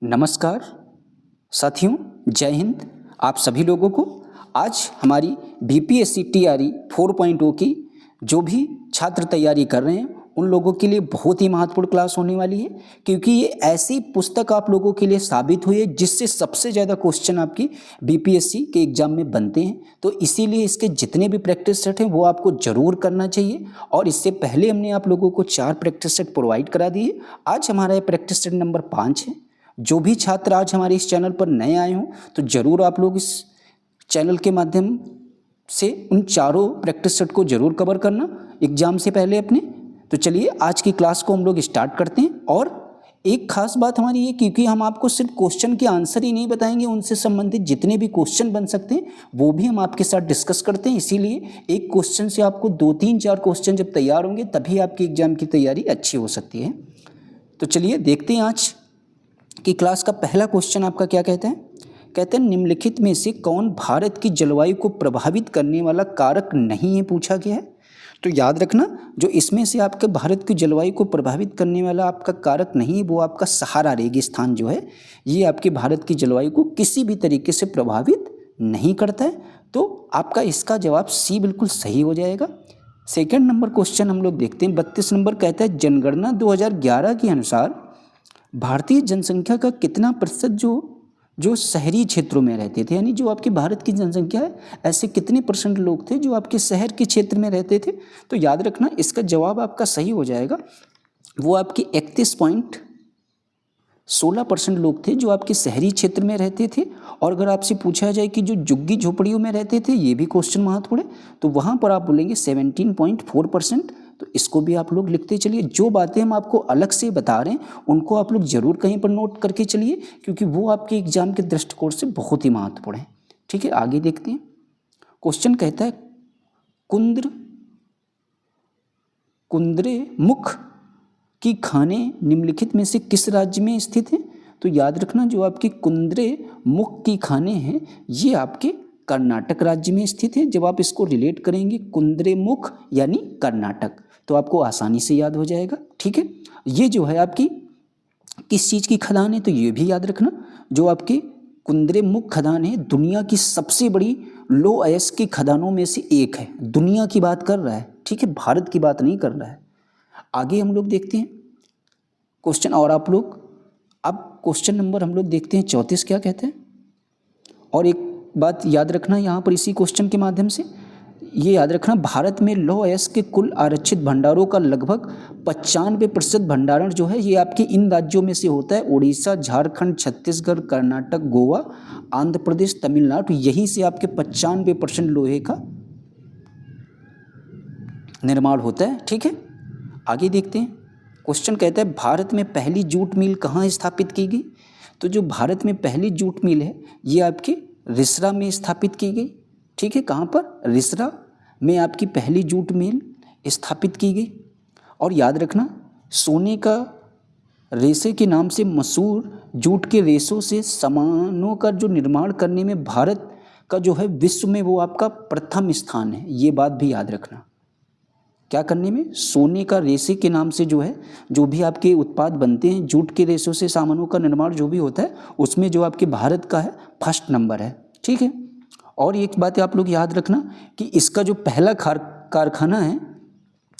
नमस्कार साथियों, जय हिंद। आप सभी लोगों को आज हमारी बीपीएससी टीआरई 4.0 की जो भी छात्र तैयारी कर रहे हैं उन लोगों के लिए बहुत ही महत्वपूर्ण क्लास होने वाली है, क्योंकि ये ऐसी पुस्तक आप लोगों के लिए साबित हुई है जिससे सबसे ज़्यादा क्वेश्चन आपकी बीपीएससी के एग्जाम में बनते हैं। तो इसीलिए इसके जितने भी प्रैक्टिस सेट हैं वो आपको ज़रूर करना चाहिए। और इससे पहले हमने आप लोगों को 4 प्रैक्टिस सेट प्रोवाइड करा दिए। आज हमारा ये प्रैक्टिस सेट नंबर 5 है। जो भी छात्र आज हमारे इस चैनल पर नए आए हों तो ज़रूर आप लोग इस चैनल के माध्यम से उन चारों प्रैक्टिस सेट को ज़रूर कवर करना एग्जाम से पहले अपने। तो चलिए आज की क्लास को हम लोग स्टार्ट करते हैं। और एक खास बात हमारी ये, क्योंकि हम आपको सिर्फ क्वेश्चन के आंसर ही नहीं बताएंगे, उनसे संबंधित जितने भी क्वेश्चन बन सकते हैं वो भी हम आपके साथ डिस्कस करते हैं। इसीलिए एक क्वेश्चन से आपको 2-3-4 क्वेश्चन जब तैयार होंगे तभी आपकी एग्जाम की तैयारी अच्छी हो सकती है। तो चलिए देखते हैं आज कि क्लास का पहला क्वेश्चन आपका क्या कहता है। कहते हैं निम्नलिखित में से कौन भारत की जलवायु को प्रभावित करने वाला कारक नहीं है, पूछा गया है। तो याद रखना, जो इसमें से आपके भारत की जलवायु को प्रभावित करने वाला आपका कारक नहीं है वो आपका सहारा रेगिस्तान जो है, ये आपके भारत की जलवायु को किसी भी तरीके से प्रभावित नहीं करता है। तो आपका इसका जवाब सी बिल्कुल सही हो जाएगा। सेकेंड नंबर क्वेश्चन हम लोग देखते हैं। 32 नंबर कहता है जनगणना 2011 के अनुसार भारतीय जनसंख्या का कितना प्रतिशत जो शहरी क्षेत्रों में रहते थे, यानी जो आपकी भारत की जनसंख्या है ऐसे कितने परसेंट लोग थे जो आपके शहर के क्षेत्र में रहते थे। तो याद रखना इसका जवाब आपका सही हो जाएगा। वो आपके 31.16% लोग थे जो आपके शहरी क्षेत्र में रहते थे। और अगर आपसे पूछा जाए कि जो झुग्गी झोपड़ियों में रहते थे, ये भी क्वेश्चन महत्वपूर्ण है, तो वहाँ पर आप बोलेंगे 17.4%। तो इसको भी आप लोग लिखते चलिए। जो बातें हम आपको अलग से बता रहे हैं उनको आप लोग ज़रूर कहीं पर नोट करके चलिए, क्योंकि वो आपके एग्जाम के दृष्टिकोण से बहुत ही महत्वपूर्ण है। ठीक है, आगे देखते हैं। क्वेश्चन कहता है कुंद्रेमुख की खानें निम्नलिखित में से किस राज्य में स्थित हैं। तो याद रखना, जो आपकी कुंद्रेमुख की खानें हैं ये आपके कर्नाटक राज्य में स्थित है। जब आप इसको रिलेट करेंगे कुंद्रेमुख यानी कर्नाटक, तो आपको आसानी से याद हो जाएगा। ठीक है, ये जो है आपकी किस चीज़ की खदान है, तो ये भी याद रखना, जो आपकी कुंद्रेमुख खदान है दुनिया की सबसे बड़ी लो अयस्क की खदानों में से एक है। दुनिया की बात कर रहा है, ठीक है, भारत की बात नहीं कर रहा है। आगे हम लोग देखते हैं क्वेश्चन। और आप लोग अब क्वेश्चन नंबर हम लोग देखते हैं 34 क्या कहते हैं। और एक बात याद रखना यहाँ पर इसी क्वेश्चन के माध्यम से ये याद रखना, भारत में लौह अयस्क के कुल आरक्षित भंडारों का लगभग 95% भंडारण जो है ये आपके इन राज्यों में से होता है। उड़ीसा, झारखंड, छत्तीसगढ़, कर्नाटक, गोवा, आंध्र प्रदेश, तमिलनाडु, यहीं से आपके 95% लोहे का निर्माण होता है। ठीक है, आगे देखते हैं। क्वेश्चन कहता है भारत में पहली जूट मिल कहाँ स्थापित की गई। तो जो भारत में पहली जूट मिल है ये आपके रिसरा में स्थापित की गई। ठीक है, कहाँ पर, रिसरा में आपकी पहली जूट मिल स्थापित की गई। और याद रखना, सोने का रेशे के नाम से मशहूर जूट के रेशों से सामानों का जो निर्माण करने में भारत का जो है विश्व में वो आपका प्रथम स्थान है। ये बात भी याद रखना, क्या करने में, सोने का रेशे के नाम से जो है जो भी आपके उत्पाद बनते हैं जूट के रेशों से सामानों का निर्माण जो भी होता है उसमें जो आपके भारत का है फर्स्ट नंबर है। ठीक है, और एक बात आप लोग याद रखना कि इसका जो पहला कारखाना है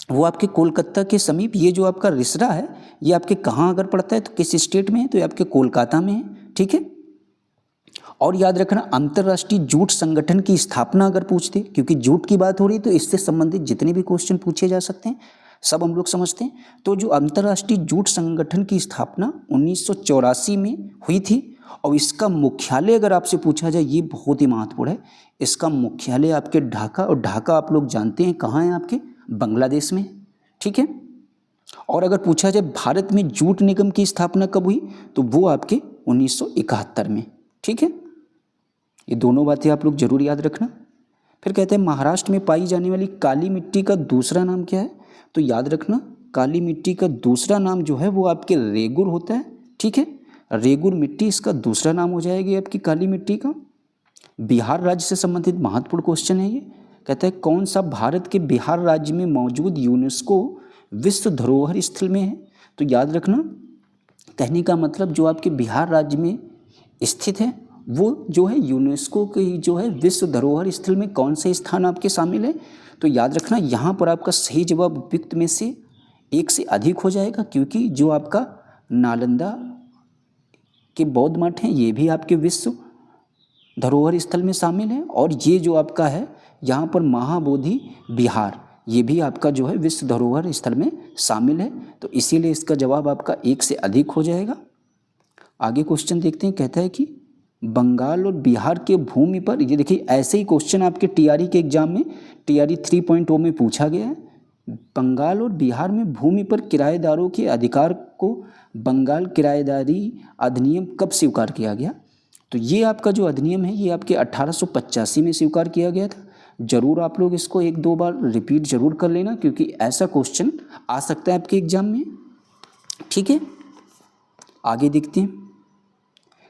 वो आपके कोलकाता के समीप, ये जो आपका रिसरा है ये आपके कहाँ अगर पड़ता है तो किस स्टेट में है, तो ये आपके कोलकाता में है। ठीक है, और याद रखना अंतर्राष्ट्रीय जूट संगठन की स्थापना अगर पूछते, क्योंकि जूट की बात हो रही है तो इससे संबंधित जितने भी क्वेश्चन पूछे जा सकते हैं सब हम लोग समझते हैं। तो जो अंतर्राष्ट्रीय जूट संगठन की स्थापना 1984 में हुई थी। और इसका मुख्यालय अगर आपसे पूछा जाए, ये बहुत ही महत्वपूर्ण है, इसका मुख्यालय आपके ढाका, और ढाका आप लोग जानते हैं कहाँ है, आपके बांग्लादेश में। ठीक है, और अगर पूछा जाए भारत में जूट निगम की स्थापना कब हुई, तो वो आपके 1971 में। ठीक है, ये दोनों बातें आप लोग जरूर याद रखना। फिर कहते हैं महाराष्ट्र में पाई जाने वाली काली मिट्टी का दूसरा नाम क्या है। तो याद रखना, काली मिट्टी का दूसरा नाम जो है वो आपके रेगुर होता है। ठीक है, रेगुर मिट्टी इसका दूसरा नाम हो जाएगी आपकी काली मिट्टी का। बिहार राज्य से संबंधित महत्वपूर्ण क्वेश्चन है ये। कहता है कौन सा भारत के बिहार राज्य में मौजूद यूनेस्को विश्व धरोहर स्थल में है। तो याद रखना कहने का मतलब जो आपके बिहार राज्य में स्थित है वो जो है यूनेस्को की जो है विश्व धरोहर स्थल में कौन से स्थान आपके शामिल है। तो याद रखना यहाँ पर आपका सही जवाब उपयुक्त में से एक से अधिक हो जाएगा, क्योंकि जो आपका नालंदा के बौद्ध मठ हैं ये भी आपके विश्व धरोहर स्थल में शामिल है, और ये जो आपका है यहाँ पर महाबोधि विहार ये भी आपका जो है विश्व धरोहर स्थल में शामिल है। तो इसीलिए इसका जवाब आपका एक से अधिक हो जाएगा। आगे क्वेश्चन देखते हैं। कहता है कि बंगाल और बिहार के भूमि पर, ये देखिए ऐसे ही क्वेश्चन आपके टीआरई के एग्जाम में टीआरई 3.0 में पूछा गया है। बंगाल और बिहार में भूमि पर किराएदारों के अधिकार को बंगाल किराएदारी अधिनियम कब स्वीकार किया गया। तो ये आपका जो अधिनियम है ये आपके 1885 में स्वीकार किया गया था। जरूर आप लोग इसको एक दो बार रिपीट जरूर कर लेना, क्योंकि ऐसा क्वेश्चन आ सकता है आपके एग्जाम में। ठीक है, आगे देखते हैं।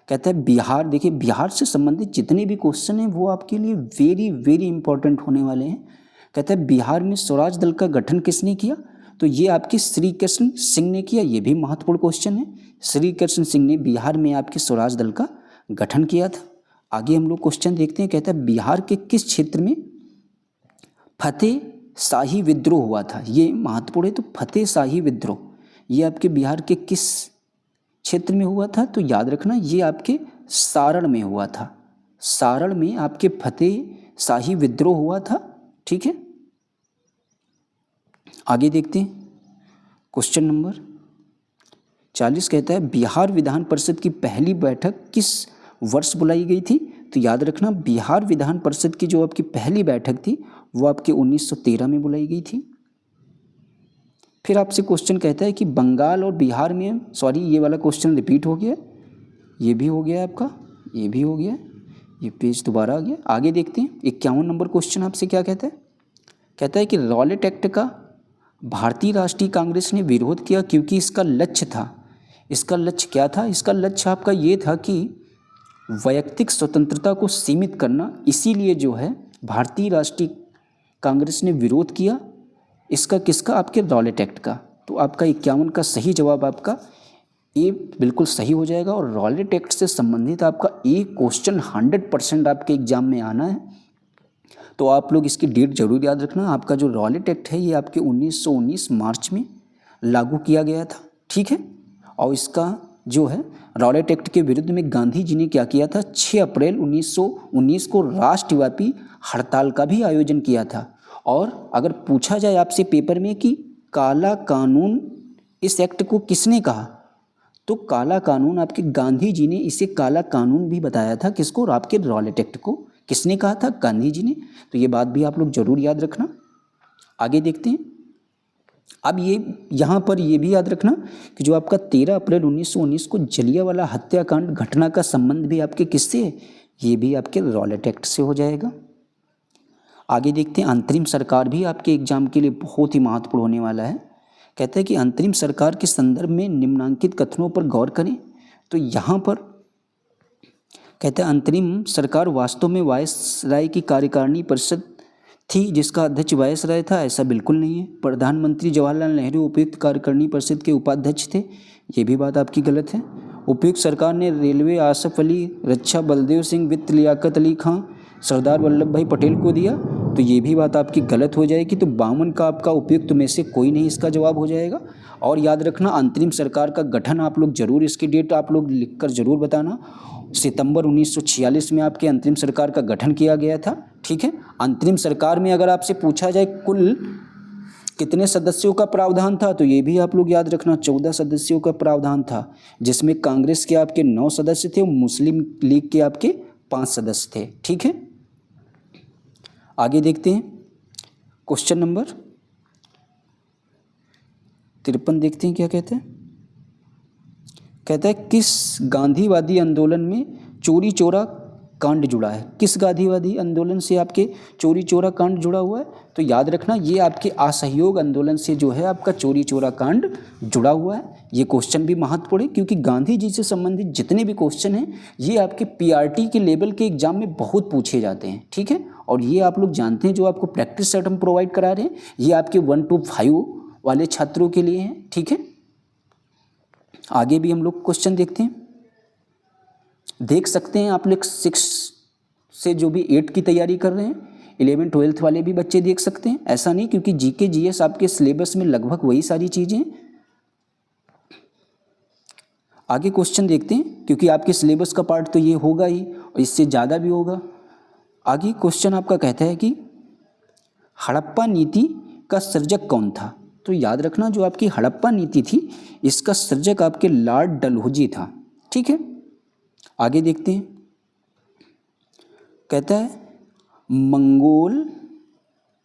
कहता है बिहार, देखिए बिहार से संबंधित जितने भी क्वेश्चन हैं वो आपके लिए वेरी वेरी इंपॉर्टेंट होने वाले हैं। कहता है बिहार में स्वराज दल का गठन किसने किया। तो ये आपके श्री कृष्ण सिंह ने किया। ये भी महत्वपूर्ण क्वेश्चन है। श्री कृष्ण सिंह ने बिहार में आपके स्वराज दल का गठन किया था। आगे हम लोग क्वेश्चन देखते हैं। कहता है बिहार के किस क्षेत्र में फतेह शाही विद्रोह हुआ था। ये महत्वपूर्ण है। तो फतेह शाही विद्रोह ये आपके बिहार के किस क्षेत्र में हुआ था। तो याद रखना ये आपके सारण में हुआ था। सारण में आपके फतेह शाही विद्रोह हुआ था। ठीक है, आगे देखते हैं। क्वेश्चन नंबर 40 कहता है बिहार विधान परिषद की पहली बैठक किस वर्ष बुलाई गई थी। तो याद रखना बिहार विधान परिषद की जो आपकी पहली बैठक थी वो आपके 1913 में बुलाई गई थी। फिर आपसे क्वेश्चन कहता है कि बंगाल और बिहार में, सॉरी ये वाला क्वेश्चन रिपीट हो गया, ये भी हो गया आपका, ये भी हो गया, ये पेज दोबारा आ गया। आगे देखते हैं 51 नंबर क्वेश्चन आपसे क्या कहता है। कहता है कि रॉलेट एक्ट का भारतीय राष्ट्रीय कांग्रेस ने विरोध किया क्योंकि इसका लक्ष्य था, इसका लक्ष्य क्या था। इसका लक्ष्य आपका ये था कि वैयक्तिक स्वतंत्रता को सीमित करना, इसीलिए जो है भारतीय राष्ट्रीय कांग्रेस ने विरोध किया इसका, किसका, आपके रॉलेट एक्ट का। तो आपका 51 का सही जवाब आपका ये बिल्कुल सही हो जाएगा। और रॉलेट एक्ट से संबंधित आपका एक क्वेश्चन 100% आपके एग्जाम में आना है, तो आप लोग इसकी डेट जरूर याद रखना। आपका जो रॉलेट एक्ट है ये आपके 1919 मार्च में लागू किया गया था। ठीक है, और इसका जो है रॉलेट एक्ट के विरुद्ध में गांधी जी ने क्या किया था, 6 अप्रैल 1919 को राष्ट्रव्यापी हड़ताल का भी आयोजन किया था। और अगर पूछा जाए आपसे पेपर में कि काला कानून इस एक्ट को किसने कहा, तो काला कानून आपके गांधी जी ने इसे काला कानून भी बताया था। किसको, आपके रॉलेट एक्ट को किसने कहा था, गांधी जी ने। तो ये बात भी आप लोग जरूर याद रखना। आगे देखते हैं। अब ये यहाँ पर ये भी याद रखना कि जो आपका 13 अप्रैल 1919 को जलियांवाला हत्याकांड घटना का संबंध भी आपके किससे है, ये भी आपके रॉलेट एक्ट से हो जाएगा। आगे देखते हैं। अंतरिम सरकार भी आपके एग्जाम के लिए बहुत ही महत्वपूर्ण होने वाला है। कहता है कि अंतरिम सरकार के संदर्भ में निम्नलिखित कथनों पर गौर करें। तो यहाँ पर कहता है अंतरिम सरकार वास्तव में वायसराय की कार्यकारिणी परिषद थी जिसका अध्यक्ष वायसराय था, ऐसा बिल्कुल नहीं है। प्रधानमंत्री जवाहरलाल नेहरू उपयुक्त कार्यकारिणी परिषद के उपाध्यक्ष थे, ये भी बात आपकी गलत है। उपयुक्त सरकार ने रेलवे आसफ अली, रक्षा बलदेव सिंह, वित्त लियाकत अली खां, सरदार वल्लभ भाई पटेल को दिया, तो ये भी बात आपकी गलत हो जाएगी। तो 52 का आपका उपयुक्त में से कोई नहीं इसका जवाब हो जाएगा। और याद रखना अंतरिम सरकार का गठन आप लोग जरूर, इसकी डेट आप लोग लिखकर जरूर बताना। सितंबर 1946 में आपके अंतरिम सरकार का गठन किया गया था। ठीक है, अंतरिम सरकार में अगर आपसे पूछा जाए कुल कितने सदस्यों का प्रावधान था, तो ये भी आप लोग याद रखना 14 सदस्यों का प्रावधान था, जिसमें कांग्रेस के आपके 9 सदस्य थे और मुस्लिम लीग के आपके 5 सदस्य थे। ठीक है, आगे देखते हैं। क्वेश्चन नंबर 53 देखते हैं क्या कहते हैं। कहता है किस गांधीवादी आंदोलन में चोरी चोरा कांड जुड़ा है। किस गांधीवादी आंदोलन से आपके चोरी चोरा कांड जुड़ा हुआ है। तो याद रखना ये आपके असहयोग आंदोलन से जो है आपका चोरी चोरा कांड जुड़ा हुआ है। ये क्वेश्चन भी महत्वपूर्ण है क्योंकि गांधी जी से संबंधित जितने भी क्वेश्चन हैं ये आपके पीआरटी के लेवल के एग्जाम में बहुत पूछे जाते हैं। ठीक है, और ये आप लोग जानते हैं जो आपको प्रैक्टिस सेट हम प्रोवाइड करा रहे हैं ये आपके 1 to 5 वाले छात्रों के लिए हैं। ठीक है, आगे भी हम लोग क्वेश्चन देखते हैं, देख सकते हैं आप लोग 6 से जो भी 8 की तैयारी कर रहे हैं, 11 12 वाले भी बच्चे देख सकते हैं, ऐसा नहीं, क्योंकि जीके जीएस आपके सिलेबस में लगभग वही सारी चीज़ें हैं। आगे क्वेश्चन देखते हैं, क्योंकि आपके सिलेबस का पार्ट तो ये होगा ही और इससे ज़्यादा भी होगा। आगे क्वेश्चन आपका कहता है कि हड़प्पा नीति का सर्जक कौन था। तो याद रखना, जो आपकी हड़प्पा नीति थी इसका सर्जक आपके लॉर्ड डलहौजी था। ठीक है, आगे देखते हैं, कहता है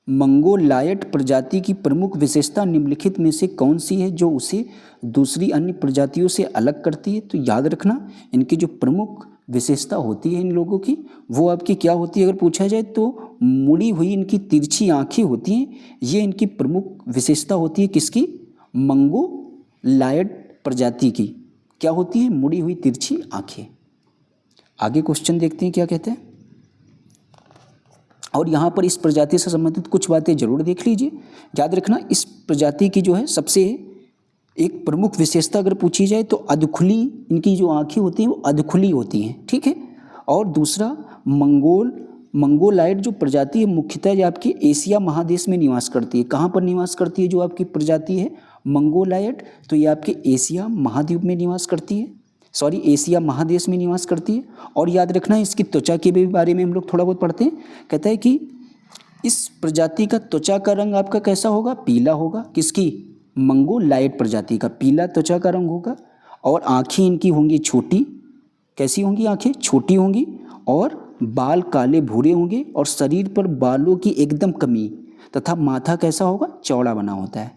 मंगोलायट प्रजाति की प्रमुख विशेषता निम्नलिखित में से कौन सी है जो उसे दूसरी अन्य प्रजातियों से अलग करती है। तो याद रखना, इनकी जो प्रमुख विशेषता होती है इन लोगों की, वो आपकी क्या होती है अगर पूछा जाए तो मुड़ी हुई इनकी तिरछी आंखें होती हैं। ये इनकी प्रमुख विशेषता होती है किसकी, मंगोलायट प्रजाति की। क्या होती है, मुड़ी हुई तिरछी आंखें। आगे क्वेश्चन देखते हैं क्या कहते हैं, और यहाँ पर इस प्रजाति से संबंधित कुछ बातें जरूर देख लीजिए। याद रखना, इस प्रजाति की जो है सबसे एक प्रमुख विशेषता अगर पूछी जाए तो अधखुली, इनकी जो आंखें होती हैं वो अधखुली होती हैं। ठीक है, और दूसरा मंगोलायट जो प्रजाति है मुख्यतः ये आपकी एशिया महादेश में निवास करती है। कहाँ पर निवास करती है जो आपकी प्रजाति है मंगोलायट, तो ये आपके एशिया महाद्वीप में निवास करती है, एशिया महादेश में निवास करती है। और याद रखना, इसकी त्वचा के भी बारे में हम लोग थोड़ा बहुत पढ़ते हैं। कहता है कि इस प्रजाति का त्वचा का रंग आपका कैसा होगा, पीला होगा। किसकी, मंगोलायट प्रजाति का पीला त्वचा का रंग होगा। और आँखें इनकी होंगी छोटी, कैसी होंगी, आँखें छोटी होंगी, और बाल काले भूरे होंगे, और शरीर पर बालों की एकदम कमी, तथा माथा कैसा होगा, चौड़ा बना होता है।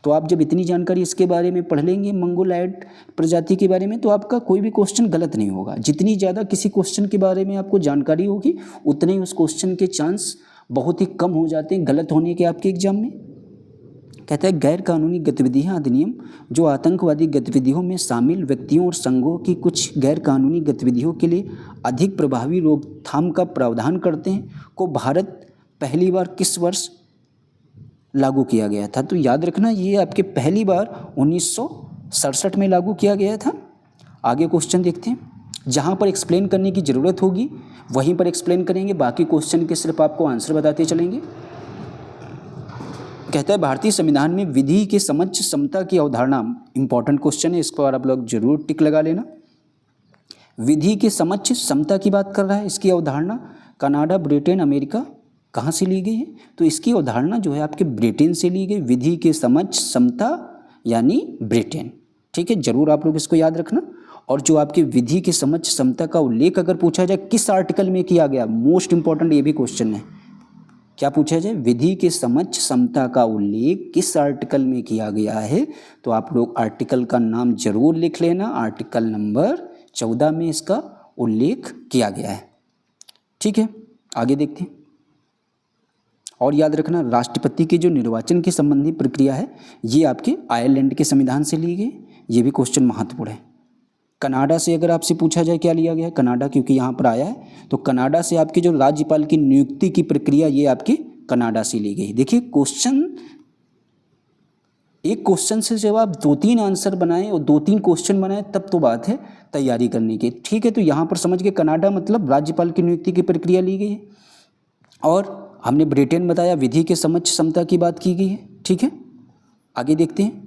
तो आप जब इतनी जानकारी इसके बारे में पढ़ लेंगे मंगोलायट प्रजाति के बारे में, तो आपका कोई भी क्वेश्चन गलत नहीं होगा। जितनी ज़्यादा किसी क्वेश्चन के बारे में आपको जानकारी होगी उतने ही उस क्वेश्चन के चांस बहुत ही कम हो जाते हैं गलत होने के आपके एग्जाम में। कहता है गैर कानूनी गतिविधियाँ अधिनियम जो आतंकवादी गतिविधियों में शामिल व्यक्तियों और संघों की कुछ गैर कानूनी गतिविधियों के लिए अधिक प्रभावी रोकथाम का प्रावधान करते हैं को भारत पहली बार किस वर्ष लागू किया गया था। तो याद रखना, ये आपके पहली बार 1967 में लागू किया गया था। आगे क्वेश्चन देखते हैं, जहाँ पर एक्सप्लेन करने की ज़रूरत होगी वहीं पर एक्सप्लेन करेंगे, बाकी क्वेश्चन के सिर्फ आपको आंसर बताते चलेंगे। कहता है भारतीय संविधान में विधि के समक्ष समता की अवधारणा, इंपॉर्टेंट क्वेश्चन है, इसको आप लोग जरूर टिक लगा लेना। विधि के समक्ष समता की बात कर रहा है, इसकी अवधारणा कनाडा, ब्रिटेन, अमेरिका कहाँ से ली गई है। तो इसकी अवधारणा जो है आपके ब्रिटेन से ली गई, विधि के समक्ष समता यानी ब्रिटेन। ठीक है, जरूर आप लोग इसको याद रखना। और जो आपके विधि के समक्ष समता का उल्लेख अगर पूछा जाए किस आर्टिकल में किया गया, मोस्ट इंपॉर्टेंट ये भी क्वेश्चन है। क्या पूछा जाए, विधि के समक्ष समता का उल्लेख किस आर्टिकल में किया गया है, तो आप लोग आर्टिकल का नाम जरूर लिख लेना। आर्टिकल नंबर 14 में इसका उल्लेख किया गया है। ठीक है, आगे देखते हैं। और याद रखना, राष्ट्रपति के जो निर्वाचन की संबंधी प्रक्रिया है ये आपके आयरलैंड के संविधान से ली गई, ये भी क्वेश्चन महत्वपूर्ण है। कनाडा से अगर आपसे पूछा जाए क्या लिया गया है, कनाडा क्योंकि यहाँ पर आया है, तो कनाडा से आपकी जो राज्यपाल की नियुक्ति की प्रक्रिया ये आपकी कनाडा से ली गई। देखिए क्वेश्चन, एक क्वेश्चन से जब आप 2-3 आंसर बनाएं और 2-3 क्वेश्चन बनाएं तब तो बात है तैयारी करने की। ठीक है, तो यहाँ पर समझ के कनाडा मतलब राज्यपाल की नियुक्ति की प्रक्रिया ली गई है। और हमने ब्रिटेन बताया, विधि के समक्ष समता की बात की गई है। ठीक है, आगे देखते हैं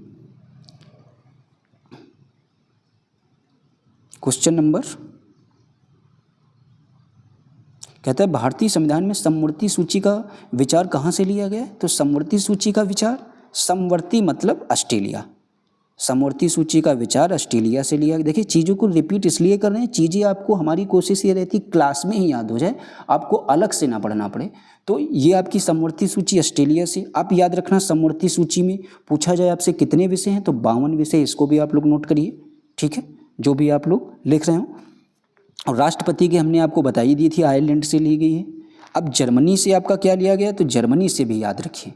क्वेश्चन नंबर। कहता है भारतीय संविधान में समवर्ती सूची का विचार कहाँ से लिया गया है। तो समवर्ती सूची का विचार, समवर्ती मतलब ऑस्ट्रेलिया, समवर्ती सूची का विचार ऑस्ट्रेलिया से लिया। देखिए चीज़ों को रिपीट इसलिए कर रहे हैं, चीज़ें आपको, हमारी कोशिश ये रहती क्लास में ही याद हो जाए, आपको अलग से ना पढ़ना पड़े। तो ये आपकी समवर्ती सूची ऑस्ट्रेलिया से। आप याद रखना, समवर्ती सूची में पूछा जाए आपसे कितने विषय हैं, तो 52 विषय, इसको भी आप लोग नोट करिए। ठीक है, जो भी आप लोग लिख रहे हो। और राष्ट्रपति की हमने आपको बताई दी थी, आयरलैंड से ली गई है। अब जर्मनी से आपका क्या लिया गया, तो जर्मनी से भी याद रखिए।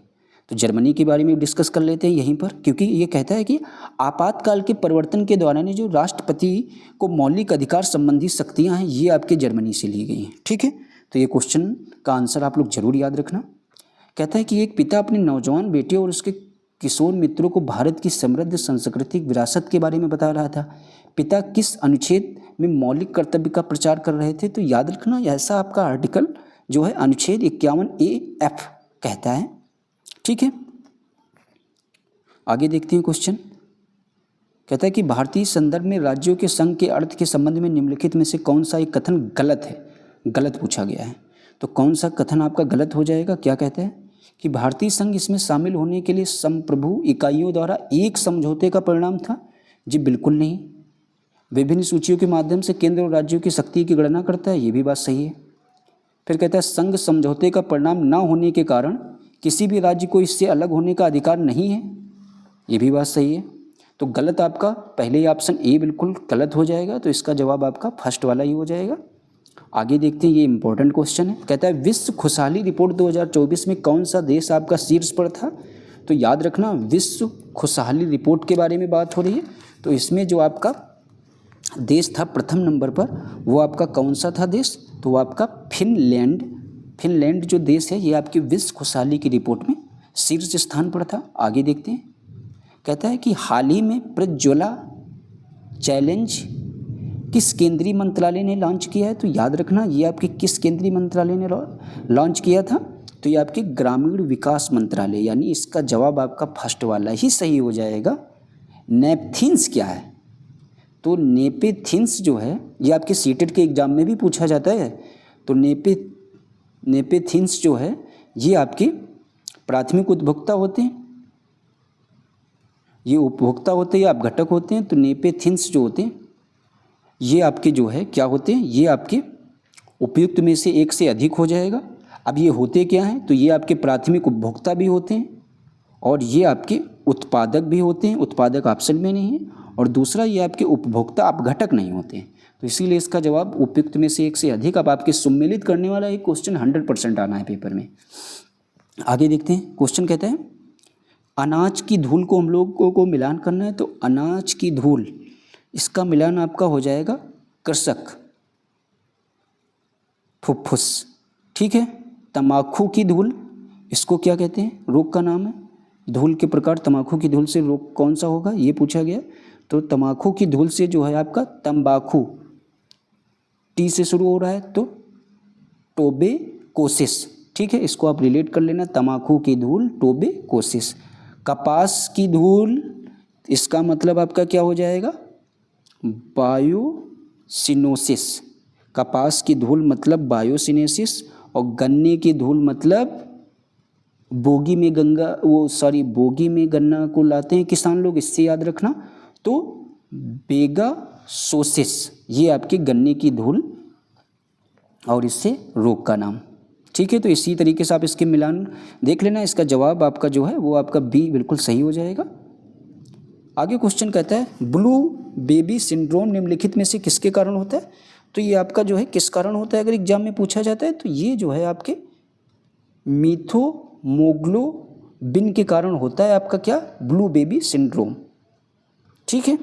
तो जर्मनी के बारे में डिस्कस कर लेते हैं यहीं पर, क्योंकि ये कहता है कि आपातकाल के परिवर्तन के दौरान जो राष्ट्रपति को मौलिक अधिकार संबंधी शक्तियां हैं ये आपके जर्मनी से ली गई हैं। ठीक है, तो ये क्वेश्चन का आंसर आप लोग जरूर याद रखना। कहता है कि एक पिता अपने नौजवान बेटे और उसके किशोर मित्रों को भारत की समृद्ध सांस्कृतिक विरासत के बारे में बता रहा था। पिता किस अनुच्छेद में मौलिक कर्तव्य का प्रचार कर रहे थे? तो याद रखना ऐसा आपका आर्टिकल जो है अनुच्छेद 51A(F) कहता है। ठीक है, आगे देखते हैं क्वेश्चन। कहता है कि भारतीय संदर्भ में राज्यों के संघ के अर्थ के संबंध में निम्नलिखित में से कौन सा एक कथन गलत है? गलत पूछा गया है, तो कौन सा कथन आपका गलत हो जाएगा? क्या कहते हैं कि भारतीय संघ इसमें शामिल होने के लिए संप्रभु इकाइयों द्वारा एक समझौते का परिणाम था? जी बिल्कुल नहीं। विभिन्न सूचियों के माध्यम से केंद्र और राज्यों की शक्ति की गणना करता है, ये भी बात सही है। फिर कहता है संघ समझौते का परिणाम न होने के कारण किसी भी राज्य को इससे अलग होने का अधिकार नहीं है, ये भी बात सही है। तो गलत आपका पहले ही ऑप्शन ए बिल्कुल गलत हो जाएगा, तो इसका जवाब आपका फर्स्ट वाला ही हो जाएगा। आगे देखते हैं, ये इंपॉर्टेंट क्वेश्चन है। कहता है विश्व खुशहाली रिपोर्ट 2024 में कौन सा देश आपका शीर्ष पर था? तो याद रखना विश्व खुशहाली रिपोर्ट के बारे में बात हो रही है, तो इसमें जो आपका देश था प्रथम नंबर पर, वो आपका कौन सा था देश? तो वो आपका फिनलैंड। फिनलैंड जो देश है ये आपकी विश्व खुशहाली की रिपोर्ट में शीर्ष स्थान पर था। आगे देखते हैं, कहता है कि हाल ही में प्रज्वला चैलेंज किस केंद्रीय मंत्रालय ने लॉन्च किया है? तो याद रखना ये आपके किस केंद्रीय मंत्रालय ने लॉन्च किया था? तो ये आपके ग्रामीण विकास मंत्रालय, यानी इसका जवाब आपका फर्स्ट वाला ही सही हो जाएगा। नेपथिंस क्या है? तो नेपेथिंस जो है ये आपके सीटेट के एग्जाम में भी पूछा जाता है। तो नेपेथिंस जो है ये आपके प्राथमिक उपभोक्ता होते हैं, ये उपभोक्ता होते हैं या आप घटक होते हैं। तो नेपेथिंस जो होते हैं ये आपके जो है क्या होते हैं? ये आपके उपयुक्त में से एक से अधिक हो जाएगा। अब ये होते क्या हैं? तो ये आपके प्राथमिक उपभोक्ता भी होते हैं और ये आपके उत्पादक भी होते हैं, उत्पादक ऑप्शन में नहीं है। और दूसरा ये आपके उपभोक्ता अपघटक नहीं होते हैं, तो इसीलिए इसका जवाब उपयुक्त में से एक से अधिक। अब आपके सम्मिलित करने वाला एक क्वेश्चन 100% आना है पेपर में। आगे देखते हैं, क्वेश्चन कहता है अनाज की धूल को हम लोगों को मिलान करना है। तो अनाज की धूल, इसका मिलान आपका हो जाएगा कृषक, फुफ्फुस। ठीक है, तम्बाकू की धूल, इसको क्या कहते हैं? रोग का नाम है। धूल के प्रकार तम्बाकू की धूल से रोग कौन सा होगा, ये पूछा गया। तो तम्बाकू की धूल से जो है आपका तंबाकू, टी से शुरू हो रहा है, तो टोबेकोसिस। ठीक है, इसको आप रिलेट कर लेना, तम्बाकू की धूल टोबेकोसिस। कपास की धूल, इसका मतलब आपका क्या हो जाएगा? बायोसिनोसिस। कपास की धूल मतलब बायोसिनेसिस, और गन्ने की धूल मतलब बोगी में गन्ना को लाते हैं किसान लोग, इससे याद रखना। तो बेगासोसिस, ये आपके गन्ने की धूल और इससे रोग का नाम। ठीक है, तो इसी तरीके से आप इसके मिलान देख लेना। इसका जवाब आपका जो है वो आपका बी बिल्कुल सही हो जाएगा। आगे क्वेश्चन कहता है ब्लू बेबी सिंड्रोम निम्नलिखित में से किसके कारण होता है? तो ये आपका जो है किस कारण होता है अगर एग्जाम में पूछा जाता है, तो ये जो है आपके मीथोमोग्लोबिन के कारण होता है आपका क्या? Blue baby syndrome. ठीक है,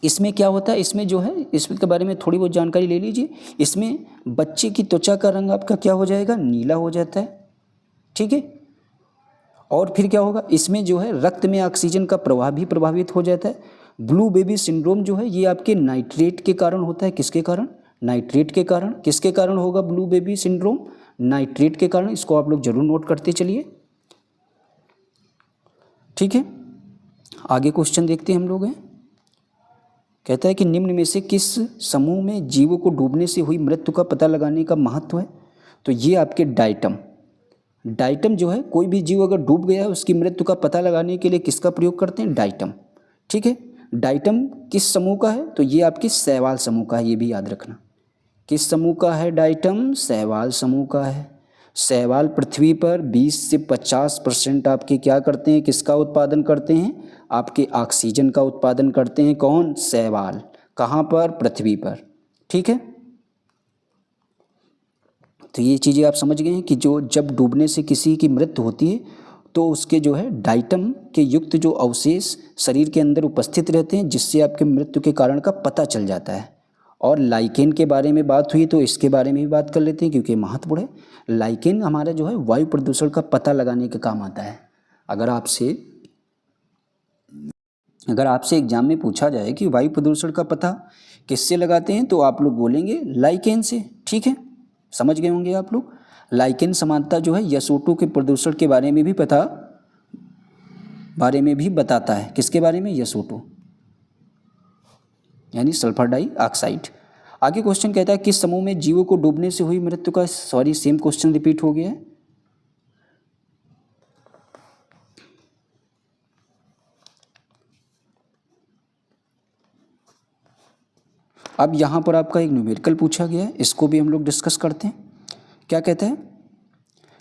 इसमें क्या होता है? इसमें जो है इसके बारे में थोड़ी बहुत जानकारी ले लीजिए। इसमें बच्चे की त्वचा का रंग आपका क्या हो जाएगा? नीला हो जाता है। ठीक है, और फिर क्या होगा? इसमें जो है रक्त में ऑक्सीजन का प्रवाह भी प्रभावित हो जाता है। ब्लू बेबी सिंड्रोम जो है ये आपके नाइट्रेट के कारण होता है। किसके कारण? नाइट्रेट के कारण। किसके कारण होगा ब्लू बेबी सिंड्रोम? नाइट्रेट के कारण। इसको आप लोग जरूर नोट करते चलिए। ठीक है, आगे क्वेश्चन देखते हैं हम लोग हैं। कहता है कि निम्न में से किस समूह में जीवों को डूबने से हुई मृत्यु का पता लगाने का महत्व है? तो ये आपके डाइटम जो है, कोई भी जीव अगर डूब गया है उसकी मृत्यु का पता लगाने के लिए किसका प्रयोग करते हैं? डाइटम। ठीक है, डाइटम किस समूह का है? तो ये आपके शैवाल समूह का है, ये भी याद रखना। किस समूह का है डाइटम? शैवाल समूह का है। शैवाल पृथ्वी पर 20 से 50% आपके क्या करते हैं? किसका उत्पादन करते हैं? आपके ऑक्सीजन का उत्पादन करते हैं। कौन? शैवाल। कहाँ पर? पृथ्वी पर। ठीक है, तो ये चीज़ें आप समझ गए हैं कि जो जब डूबने से किसी की मृत्यु होती है तो उसके जो है डाइटम के युक्त जो अवशेष शरीर के अंदर उपस्थित रहते हैं, जिससे आपके मृत्यु के कारण का पता चल जाता है। और लाइकेन के बारे में बात हुई तो इसके बारे में भी बात कर लेते हैं क्योंकि महत्वपूर्ण है। लाइकेन हमारा जो है वायु प्रदूषण का पता लगाने के काम आता है। अगर आपसे एग्जाम में पूछा जाए कि वायु प्रदूषण का पता किससे लगाते हैं, तो आप लोग बोलेंगे लाइकेन से। ठीक है, समझ गए होंगे आप लोग। लाइकेन समानता जो है SO2 के प्रदूषण के बारे में भी बताता है। किसके बारे में? SO2 यानी सल्फर डाइऑक्साइड। आगे क्वेश्चन कहता है किस समूह में जीवों को डूबने से हुई मृत्यु का, सॉरी सेम क्वेश्चन रिपीट हो गया है। अब यहाँ पर आपका एक न्यूमेरिकल पूछा गया है, इसको भी हम लोग डिस्कस करते हैं। क्या कहता है?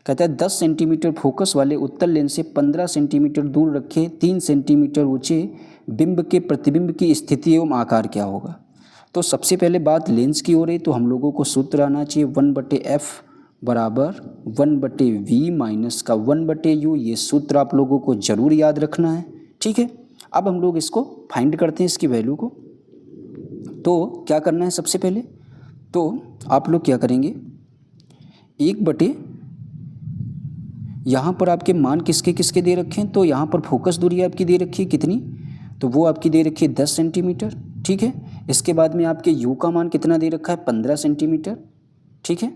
कहता है 10 सेंटीमीटर फोकस वाले उत्तल लेंस से 15 सेंटीमीटर दूर रखे 3 सेंटीमीटर ऊंचे बिंब के प्रतिबिंब की स्थिति एवं आकार क्या होगा। तो सबसे पहले बात लेंस की हो रही, तो हम लोगों को सूत्र आना चाहिए 1/f बराबर 1/v माइनस का 1/u। ये सूत्र आप लोगों को जरूर याद रखना है। ठीक है, अब हम लोग इसको फाइंड करते हैं, इसकी वैल्यू को। तो क्या करना है सबसे पहले, तो आप लोग क्या करेंगे, 1/, यहाँ पर आपके मान किसके किसके दे रखे हैं, तो यहाँ पर फोकस दूरी आपकी दे रखी है कितनी, तो वो आपकी दे रखी है 10 सेंटीमीटर। ठीक है, इसके बाद में आपके u का मान कितना दे रखा है 15 सेंटीमीटर। ठीक है,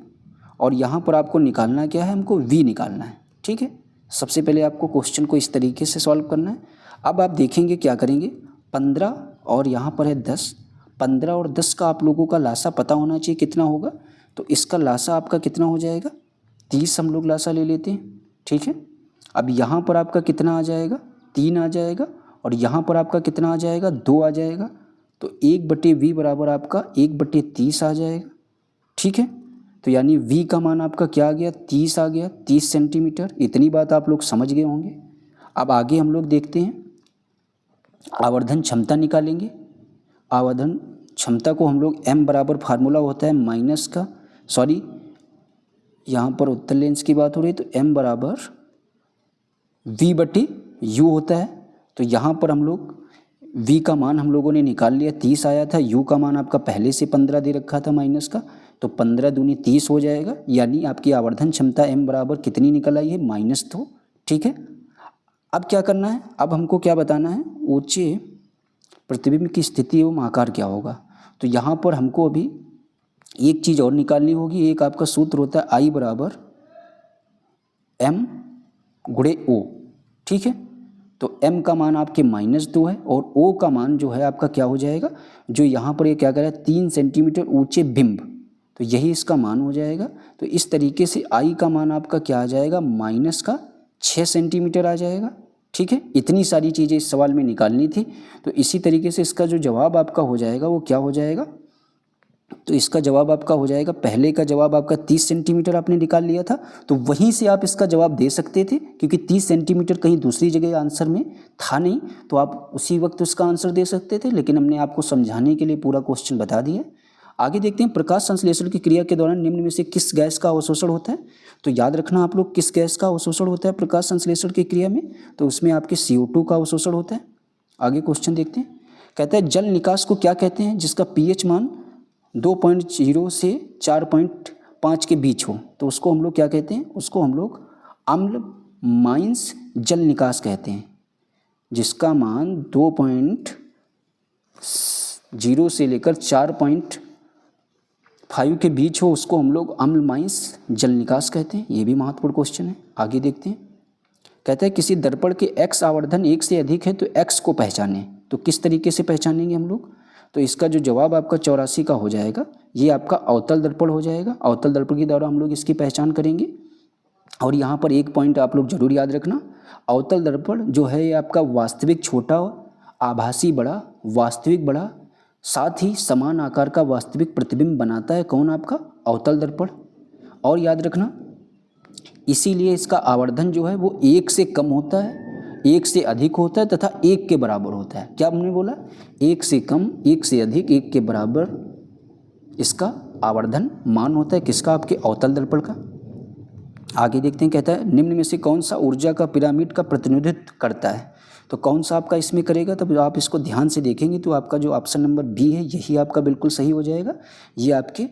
और यहाँ पर आपको निकालना क्या है, हमको v निकालना है। ठीक है, सबसे पहले आपको क्वेश्चन को इस तरीके से सॉल्व करना है। अब आप देखेंगे क्या करेंगे, 15 और यहाँ पर है 10, 15 और 10 का आप लोगों का लासा पता होना चाहिए कितना होगा। तो इसका लासा आपका कितना हो जाएगा, 30 हम लोग लासा ले लेते हैं। ठीक है, अब यहाँ पर आपका कितना आ जाएगा, 3 आ जाएगा, और यहाँ पर आपका कितना आ जाएगा, 2 आ जाएगा। तो 1/v बराबर आपका 1/30 आ जाएगा। ठीक है, तो यानी v का मान आपका क्या आ गया, 30 आ गया, 30 सेंटीमीटर। इतनी बात आप लोग समझ गए होंगे। अब आगे हम लोग देखते हैं, आवर्धन क्षमता निकालेंगे। आवर्धन क्षमता को हम लोग m बराबर फार्मूला होता है माइनस का, सॉरी यहाँ पर उत्तल लेंस की बात हो रही है, तो m बराबर v/u होता है। तो यहाँ पर हम लोग v का मान हम लोगों ने निकाल लिया, 30 आया था, u का मान आपका पहले से 15 दे रखा था माइनस का, तो 15 दूनी 30 हो जाएगा। यानी आपकी आवर्धन क्षमता m बराबर कितनी निकल आई है, -2। ठीक है, अब क्या करना है, अब हमको क्या बताना है, ऊंचे प्रतिबिंब की स्थिति एवं आकार क्या होगा। तो यहाँ पर हमको अभी एक चीज़ और निकालनी होगी। एक आपका सूत्र होता है I बराबर m/o। ठीक है, तो m का मान आपके -2 है, और o का मान जो है आपका क्या हो जाएगा, जो यहाँ पर ये क्या कह रहा है 3 सेंटीमीटर ऊंचे बिंब, तो यही इसका मान हो जाएगा। तो इस तरीके से I का मान आपका क्या आ जाएगा, -6 सेंटीमीटर आ जाएगा। ठीक है, इतनी सारी चीज़ें इस सवाल में निकालनी थी। तो इसी तरीके से इसका जो जवाब आपका हो जाएगा वो क्या हो जाएगा, तो इसका जवाब आपका हो जाएगा, पहले का जवाब आपका 30 सेंटीमीटर आपने निकाल लिया था, तो वहीं से आप इसका जवाब दे सकते थे, क्योंकि 30 सेंटीमीटर कहीं दूसरी जगह आंसर में था नहीं, तो आप उसी वक्त उसका आंसर दे सकते थे। लेकिन हमने आपको समझाने के लिए पूरा क्वेश्चन बता दिया। आगे देखते हैं, प्रकाश संश्लेषण की क्रिया के दौरान निम्न में से किस गैस का अवशोषण होता है। तो याद रखना आप लोग, किस गैस का अवशोषण होता है प्रकाश संश्लेषण की क्रिया में, तो उसमें आपके CO2 का अवशोषण होता है। आगे क्वेश्चन देखते हैं, कहता है जल निकास को क्या कहते हैं जिसका pH मान 2.0 से 4.5 के बीच हो। तो उसको हम लोग क्या कहते हैं, उसको हम लोग अम्ल माइंस जल निकास कहते हैं। जिसका मान 2.0 से लेकर 4.5 के बीच हो, उसको हम लोग अम्ल माइंस जल निकास कहते हैं। ये भी महत्वपूर्ण क्वेश्चन है। आगे देखते हैं, कहता है किसी दर्पण के x आवर्धन 1 से अधिक है तो x को पहचानें। तो किस तरीके से पहचानेंगे हम लोग, तो इसका जो जवाब आपका 84 का हो जाएगा, ये आपका अवतल दर्पण हो जाएगा। अवतल दर्पण के द्वारा हम लोग इसकी पहचान करेंगे। और यहाँ पर एक पॉइंट आप लोग जरूर याद रखना, अवतल दर्पण जो है ये आपका वास्तविक छोटा, आभासी बड़ा, वास्तविक बड़ा, साथ ही समान आकार का वास्तविक प्रतिबिंब बनाता है। कौन, आपका अवतल दर्पण। और याद रखना, इसीलिए इसका आवर्धन जो है वो 1 से कम होता है, 1 से अधिक होता है तथा 1 के बराबर होता है। क्या हमने बोला, 1 से कम, 1 से अधिक, 1 के बराबर इसका आवर्धन मान होता है। किसका, आपके अवतल दर्पण का। आगे देखते हैं, कहता है निम्न में से कौन सा ऊर्जा का पिरामिड का प्रतिनिधित्व करता है। तो कौन सा आपका इसमें करेगा, तब आप इसको ध्यान से देखेंगे तो आपका जो ऑप्शन नंबर बी है यही आपका बिल्कुल सही हो जाएगा। ये आपके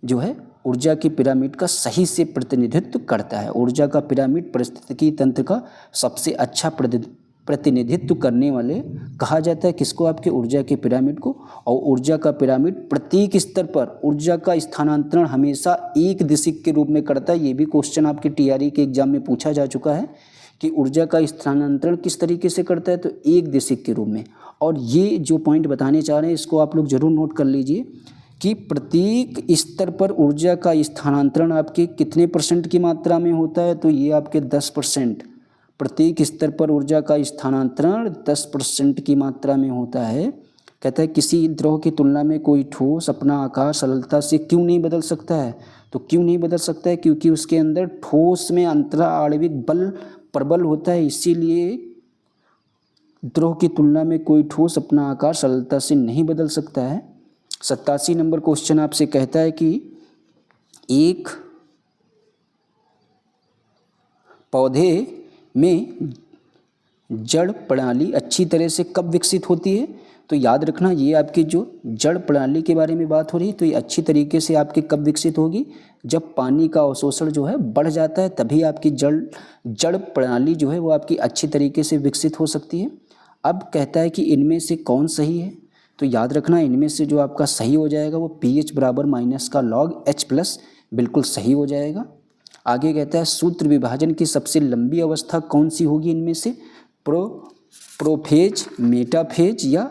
जो है ऊर्जा की पिरामिड का सही से प्रतिनिधित्व करता है। ऊर्जा का पिरामिड पारिस्थितिकी तंत्र का सबसे अच्छा प्रतिनिधित्व करने वाले कहा जाता है किसको, आपके ऊर्जा के पिरामिड को। और ऊर्जा का पिरामिड प्रत्येक स्तर पर ऊर्जा का स्थानांतरण हमेशा एक दिशिक के रूप में करता है। ये भी क्वेश्चन आपके टीआरई के एग्जाम में पूछा जा चुका है कि ऊर्जा का स्थानांतरण किस तरीके से करता है, तो एक दिशिक के रूप में। और ये जो पॉइंट बताने चाह रहे हैं इसको आप लोग जरूर नोट कर लीजिए कि प्रत्येक स्तर पर ऊर्जा का स्थानांतरण आपके कितने % की मात्रा में होता है, तो ये आपके 10%। प्रत्येक स्तर पर ऊर्जा का स्थानांतरण 10% की मात्रा में होता है। कहता है किसी द्रव की तुलना में कोई ठोस अपना आकार सरलता से क्यों नहीं बदल सकता है, तो क्यों नहीं बदल सकता है, क्योंकि उसके अंदर ठोस में अंतरा आणविक बल प्रबल होता है, इसीलिए द्रव की तुलना में कोई ठोस अपना आकार सरलता से नहीं बदल सकता है। 87 नंबर क्वेश्चन आपसे कहता है कि एक पौधे में जड़ प्रणाली अच्छी तरह से कब विकसित होती है, तो याद रखना ये आपकी जो जड़ प्रणाली के बारे में बात हो रही है, तो ये अच्छी तरीके से आपकी कब विकसित होगी, जब पानी का अवशोषण जो है बढ़ जाता है, तभी आपकी जड़ प्रणाली जो है वो आपकी अच्छी तरीके से विकसित हो सकती है। अब कहता है कि इनमें से कौन सही है, तो याद रखना इनमें से जो आपका सही हो जाएगा वो pH बराबर माइनस का log H+ बिल्कुल सही हो जाएगा। आगे कहता है सूत्र विभाजन की सबसे लंबी अवस्था कौन सी होगी इनमें से, प्रोफेज, मेटाफेज या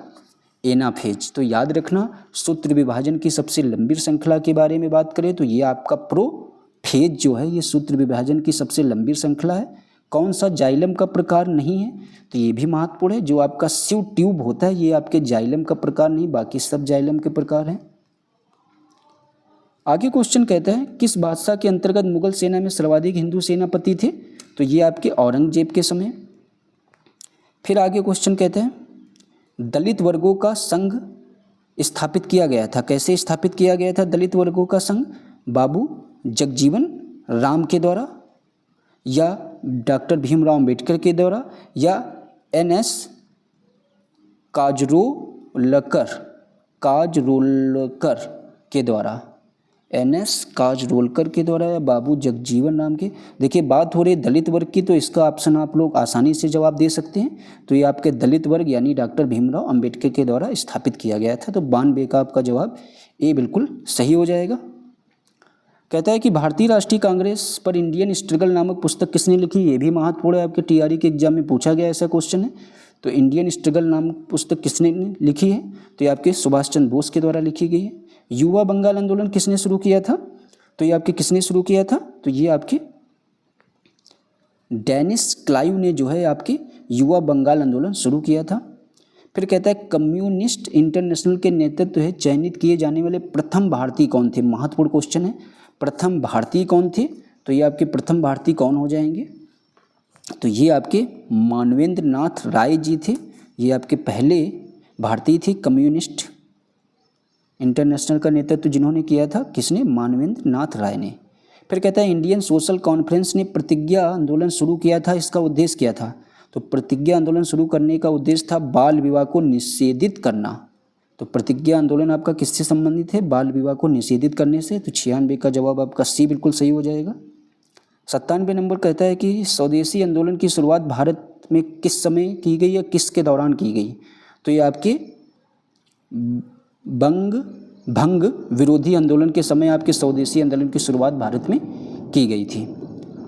एनाफेज। तो याद रखना सूत्र विभाजन की सबसे लंबी श्रृंखला के बारे में बात करें तो ये आपका प्रोफेज जो है ये सूत्र विभाजन की सबसे लंबी श्रृंखला है। कौन सा जाइलम का प्रकार नहीं है, तो ये भी महत्वपूर्ण है। जो आपका सिव ट्यूब होता है ये आपके जाइलम का प्रकार नहीं, बाकी सब जाइलम के प्रकार हैं। आगे क्वेश्चन कहता है किस बादशाह के अंतर्गत मुगल सेना में सर्वाधिक हिंदू सेनापति थे, तो ये आपके औरंगजेब के समय। फिर आगे क्वेश्चन कहते हैं दलित वर्गों का संघ स्थापित किया गया था, कैसे स्थापित किया गया था दलित वर्गों का संघ, बाबू जगजीवन राम के द्वारा या डॉक्टर भीमराव अंबेडकर के द्वारा या NS काजरोलकर के द्वारा, NS काजरोलकर के द्वारा या बाबू जगजीवन राम के। देखिए बात हो रही है दलित वर्ग की, तो इसका ऑप्शन आप लोग आसानी से जवाब दे सकते हैं। तो ये आपके दलित वर्ग यानी डॉक्टर भीमराव अंबेडकर के द्वारा स्थापित किया गया था। तो 92 का आपका जवाब ए बिल्कुल सही हो जाएगा। कहता है कि भारतीय राष्ट्रीय कांग्रेस पर इंडियन स्ट्रगल नामक पुस्तक किसने लिखी, ये भी महत्वपूर्ण है, आपके टीआरई के एग्जाम में पूछा गया ऐसा क्वेश्चन है। तो इंडियन स्ट्रगल नामक पुस्तक किसने लिखी है, तो ये आपके सुभाष चंद्र बोस के द्वारा लिखी गई है। युवा बंगाल आंदोलन किसने शुरू किया था, तो ये आपके किसने शुरू किया था, तो ये आपके डेनिस क्लाइव ने जो है आपके युवा बंगाल आंदोलन शुरू किया था। फिर कहता है कम्युनिस्ट इंटरनेशनल के नेतृत्व है चयनित किए जाने वाले प्रथम भारतीय कौन थे, महत्वपूर्ण क्वेश्चन है। प्रथम भारतीय कौन थे, तो ये आपके प्रथम भारतीय कौन हो जाएंगे, तो ये आपके मानवेंद्र नाथ राय जी थे। ये आपके पहले भारतीय थे कम्युनिस्ट इंटरनेशनल का नेतृत्व जिन्होंने किया था, किसने, मानवेंद्र नाथ राय ने। फिर कहता है इंडियन सोशल कॉन्फ्रेंस ने प्रतिज्ञा आंदोलन शुरू किया था, इसका उद्देश्य क्या था, तो प्रतिज्ञा आंदोलन शुरू करने का उद्देश्य था बाल विवाह को निषेधित करना। तो प्रतिज्ञा आंदोलन आपका किससे संबंधित है, बाल विवाह को निषेधित करने से। तो 96 का जवाब आपका सी बिल्कुल सही हो जाएगा। 97 नंबर कहता है कि स्वदेशी आंदोलन की शुरुआत भारत में किस समय की गई या किसके दौरान की गई, तो ये आपके भंग विरोधी आंदोलन के समय आपके स्वदेशी आंदोलन की शुरुआत भारत में की गई थी।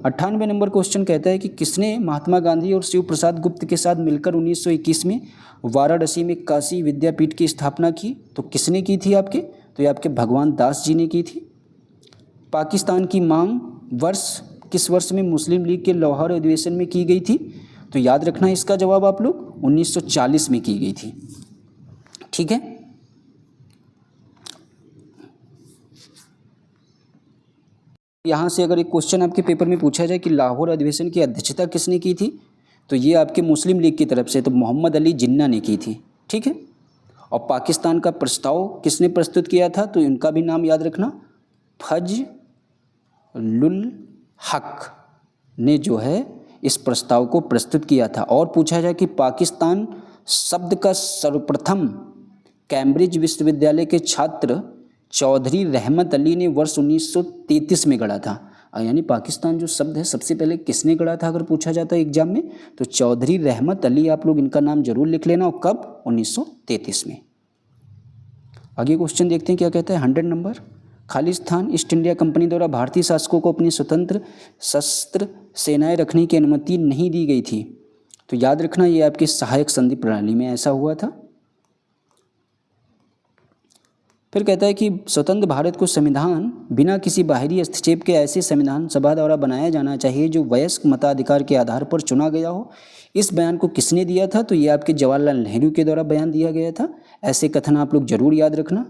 98 नंबर क्वेश्चन कहता है कि किसने महात्मा गांधी और शिव प्रसाद गुप्त के साथ मिलकर 1921 में वाराणसी में काशी विद्यापीठ की स्थापना की, तो किसने की थी आपके, तो ये आपके भगवान दास जी ने की थी। पाकिस्तान की मांग किस वर्ष में मुस्लिम लीग के लाहौर अधिवेशन में की गई थी, तो याद रखना इसका जवाब आप लोग 1940 में की गई थी। ठीक है, यहाँ से अगर एक क्वेश्चन आपके पेपर में पूछा जाए कि लाहौर अधिवेशन की अध्यक्षता किसने की थी, तो ये आपके मुस्लिम लीग की तरफ से तो मोहम्मद अली जिन्ना ने की थी। ठीक है, और पाकिस्तान का प्रस्ताव किसने प्रस्तुत किया था, तो इनका भी नाम याद रखना, फजलुल हक ने जो है इस प्रस्ताव को प्रस्तुत किया था। और पूछा जाए कि पाकिस्तान शब्द का सर्वप्रथम कैम्ब्रिज विश्वविद्यालय के छात्र चौधरी रहमत अली ने वर्ष 1933 में गढ़ा था। यानी पाकिस्तान जो शब्द है सबसे पहले किसने गढ़ा था अगर पूछा जाता है एग्जाम में, तो चौधरी रहमत अली। आप लोग इनका नाम जरूर लिख लेना। और कब? 1933 में। आगे क्वेश्चन देखते हैं क्या कहता है। 100 number, Khalistan east India company द्वारा भारतीय शासकों को अपनी स्वतंत्र शस्त्र सेनाएं रखने की अनुमति नहीं दी गई थी। तो याद रखना ये आपकी सहायक संधि प्रणाली में ऐसा हुआ था। फिर कहता है कि स्वतंत्र भारत को संविधान बिना किसी बाहरी हस्तक्षेप के ऐसे संविधान सभा द्वारा बनाया जाना चाहिए जो वयस्क मताधिकार के आधार पर चुना गया हो। इस बयान को किसने दिया था? तो ये आपके जवाहरलाल नेहरू के द्वारा बयान दिया गया था। ऐसे कथन आप लोग जरूर याद रखना।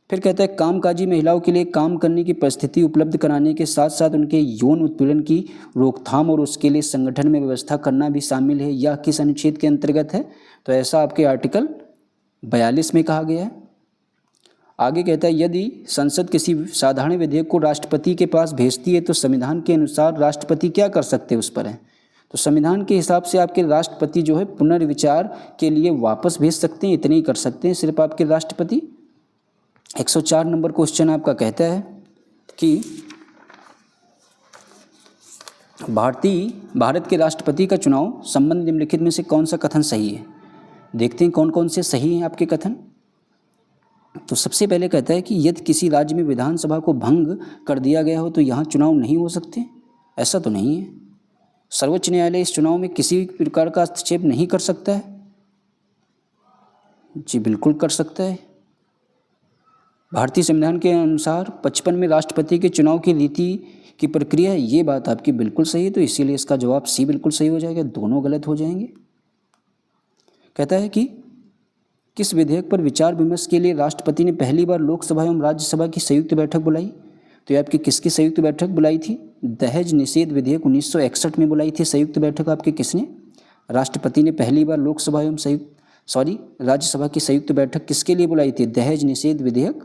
फिर कहता है कामकाजी महिलाओं के लिए काम करने की परिस्थिति उपलब्ध कराने के साथ साथ उनके यौन उत्पीड़न की रोकथाम और उसके लिए संगठन में व्यवस्था करना भी शामिल है। यह किस अनुच्छेद के अंतर्गत है? तो ऐसा आपके आर्टिकल 42 में कहा गया है। आगे कहता है यदि संसद किसी साधारण विधेयक को राष्ट्रपति के पास भेजती है तो संविधान के अनुसार राष्ट्रपति क्या कर सकते हैं उस पर है? तो संविधान के हिसाब से आपके राष्ट्रपति जो है पुनर्विचार के लिए वापस भेज सकते हैं। इतने ही कर सकते हैं सिर्फ आपके राष्ट्रपति। 104 नंबर क्वेश्चन आपका कहता है कि भारत के राष्ट्रपति का चुनाव संबंध निम्नलिखित में से कौन सा कथन सही है? देखते हैं कौन कौन से सही हैं आपके कथन। तो सबसे पहले कहता है कि यदि किसी राज्य में विधानसभा को भंग कर दिया गया हो तो यहाँ चुनाव नहीं हो सकते। ऐसा तो नहीं है। सर्वोच्च न्यायालय इस चुनाव में किसी भी प्रकार का हस्तक्षेप नहीं कर सकता है। जी बिल्कुल कर सकता है। भारतीय संविधान के अनुसार 55 में राष्ट्रपति के चुनाव की रीति की प्रक्रिया है। ये बात आपकी बिल्कुल सही है। तो इसीलिए इसका जवाब सी बिल्कुल सही हो जाएगा। दोनों गलत हो जाएंगे। कहता है कि किस विधेयक पर विचार विमर्श के लिए राष्ट्रपति ने पहली बार लोकसभा एवं राज्यसभा की संयुक्त बैठक बुलाई? तो ये आपकी किसकी संयुक्त बैठक बुलाई थी? दहेज निषेध विधेयक 1961 में बुलाई थी संयुक्त बैठक। आपके किसने? राष्ट्रपति ने पहली बार लोकसभा एवं राज्यसभा की संयुक्त बैठक किसके लिए बुलाई थी? दहेज निषेध विधेयक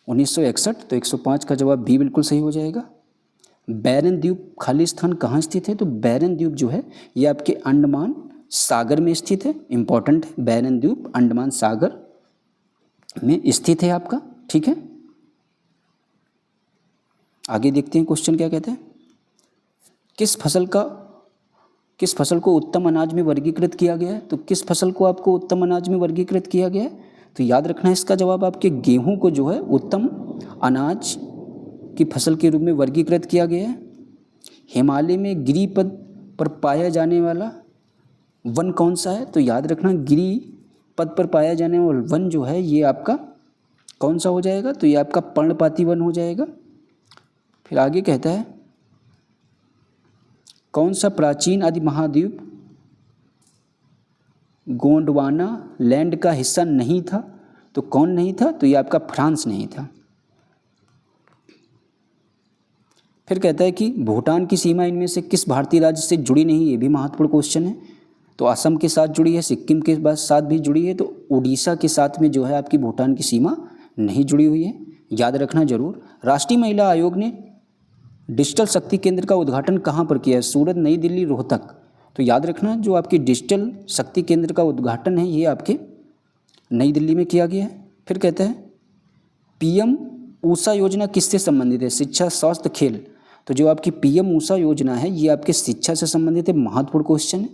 1961। तो 105 का जवाब बी बिल्कुल सही हो जाएगा। बैरन द्वीप खालिस्तान कहाँ स्थित है? तो बैरन द्वीप जो है ये आपके अंडमान सागर में स्थित है। इंपॉर्टेंट है। बैरन द्वीप अंडमान सागर में स्थित है आपका। ठीक है, आगे देखते हैं क्वेश्चन क्या कहते हैं। किस फसल को उत्तम अनाज में वर्गीकृत किया गया है? तो किस फसल को आपको उत्तम अनाज में वर्गीकृत किया गया है? तो याद रखना है इसका जवाब आपके गेहूं को जो है उत्तम अनाज की फसल के रूप में वर्गीकृत किया गया है। हिमालय में गिरिपथ पर पाया जाने वाला वन कौन सा है? तो याद रखना गिरिपथ पर पाया जाने वाला वन जो है ये आपका कौन सा हो जाएगा? तो ये आपका पर्णपाती वन हो जाएगा। फिर आगे कहता है कौन सा प्राचीन आदि महाद्वीप गोंडवाना लैंड का हिस्सा नहीं था? तो कौन नहीं था? तो ये आपका फ्रांस नहीं था। फिर कहता है कि भूटान की सीमा इनमें से किस भारतीय राज्य से जुड़ी नहीं? ये भी महत्वपूर्ण क्वेश्चन है। तो असम के साथ जुड़ी है, सिक्किम के साथ भी जुड़ी है, तो उड़ीसा के साथ में जो है आपकी भूटान की सीमा नहीं जुड़ी हुई है। याद रखना जरूर। राष्ट्रीय महिला आयोग ने डिजिटल शक्ति केंद्र का उद्घाटन कहाँ पर किया है? सूरत, नई दिल्ली, रोहतक। तो याद रखना जो आपकी डिजिटल शक्ति केंद्र का उद्घाटन है ये आपके नई दिल्ली में किया गया है। फिर कहता है पीएम ऊषा योजना किससे संबंधित है? शिक्षा, स्वास्थ्य, खेल। तो जो आपकी पीएम ऊषा योजना है ये आपके शिक्षा से संबंधित है। महत्वपूर्ण क्वेश्चन है।